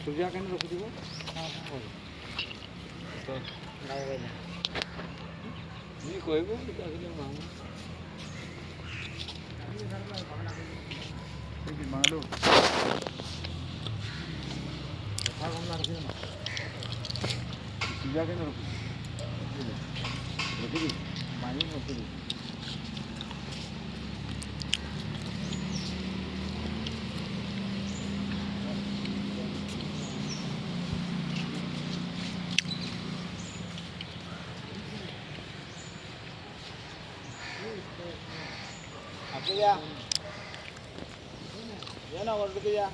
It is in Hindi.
सूर्या कहीं रख दीजिए। नहीं कोई भी मांग लो सूर्या कहीं रखी पानी रखी ya ya na warga ya